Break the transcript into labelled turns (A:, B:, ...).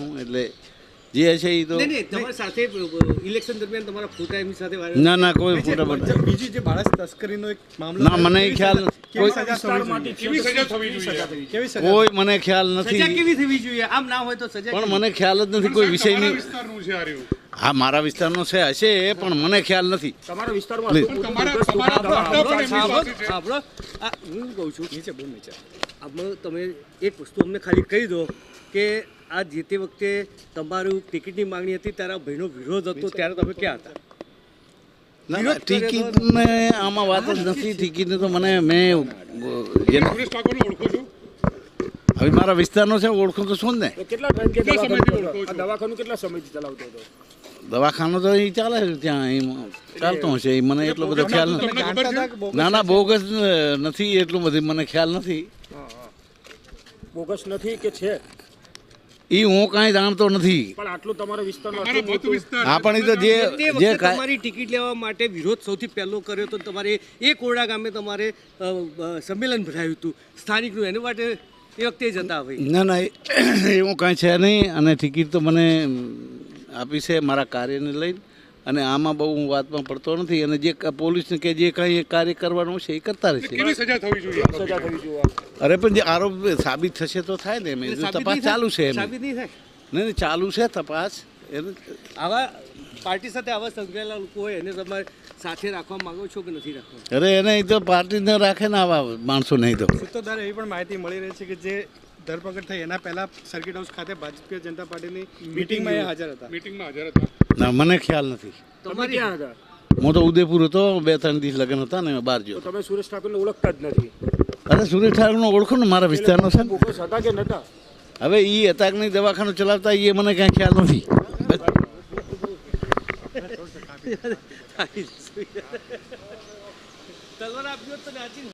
A: છું એટલે જે હશે એ તો
B: તમારી સાથે ઇલેક્શન દરમિયાન તમારા ફોટા એમની સાથે
A: ના ના કોઈ ફોટા બતા
C: બીજી જે બાળક તસ્કરીનો એક મામલો
A: ના મને ખ્યાલ
C: કેવી સજા થવી જોઈએ?
A: કોઈ મને ખ્યાલ
B: સજા
A: નથી
B: કેવી થવી જોઈએ? આમ ના હોય તો સજા
A: પણ મને ખ્યાલ જ નથી કોઈ વિષયની હા મારા વિસ્તારનો છે હશે પણ મને ખ્યાલ નથી
B: તમારા વિસ્તારમાં સાંભળો હું કહું છું આમાં તમે એક વસ્તુ અમને ખાલી કહી દો કે આ જે તે વખતે તમારું ટિકિટની માંગણી હતી ત્યારે ભાઈનો વિરોધ હતો ત્યારે તમે ક્યાં હતા?
A: ના ટિકિટને આમાં વાત જ નથી ટિકિટને તો મને મેં હવે મારા વિસ્તારનો છે ઓળખું તો શું જ ને
C: દવાખાનું કેટલા સમયથી ચલાવતો હતો?
A: દવાખાનું તો એ ચાલે છે ત્યાં એ ચાલતો હશે એ મને એટલો બધો ખ્યાલ નથી ના ના બોગસ નથી એટલું બધું મને ખ્યાલ નથી
C: બોગસ નથી કે છે
A: એ હું કાંઈ જાણતો નથી
C: પણ આટલું તમારા વિસ્તારમાં
A: હા પણ એ તો જે જે
B: તમારી ટિકિટ લેવા માટે વિરોધ સૌથી પહેલો કર્યો તો તમારે એ કોરડા ગામે તમારે સંમેલન ભરાયું હતું સ્થાનિકનું એના માટે એ વખતે જતા ભાઈ
A: ના ના એવું કાંઈ છે નહીં અને ટિકિટ તો મને આપી છે મારા કાર્યને લઈને અને આમાં બહુ હું વાતમાં પડતો નથી અને જે પોલીસને કે જે કાંઈ કાર્ય કરવાનું છે એ કરતા રહેશે અરે પણ જે આરોપ સાબિત થશે તો થાય ને એમ તપાસ ચાલુ છે એમ
B: સાબિત નહીં થાય
A: નહીં ચાલુ છે તપાસ એને
B: આવા પાર્ટી સાથે આવા સંકળાયેલા લોકો હોય એને તમારે સાથે રાખવા માંગો છો કે નથી રાખવા?
A: અરે એને એ તો પાર્ટી ન રાખે ને આવા માણસો નહીં તો
C: સૂત્રો દ્વારા એવી પણ માહિતી મળી રહી છે કે જે ધરપકડ થઈ એના પહેલા સર્કિટ હાઉસ ખાતે ભારતીય જનતા પાર્ટીની મીટિંગમાં હાજર હતા
A: ના મને ખ્યાલ નથી.
B: તમારી ક્યાં હતા?
A: હું તો ઉદયપુર હતો 2-3 દિવસ લગ્ન હતા ને બહાર ગયો.
C: તમે સુરેશ ઠાકોરને ઓળખતા જ નથી?
A: અરે સુરેશ ઠાકોરનો ઓળખો ને મારા વિસ્તારનો છે
C: બોગસ હતા કે નતા?
A: હવે એ હતા કે નહીં દવાખાનું ચલાવતા એ મને કાંઈ ખ્યાલ નથી.
B: તલવાર આપ્યો તો નાચી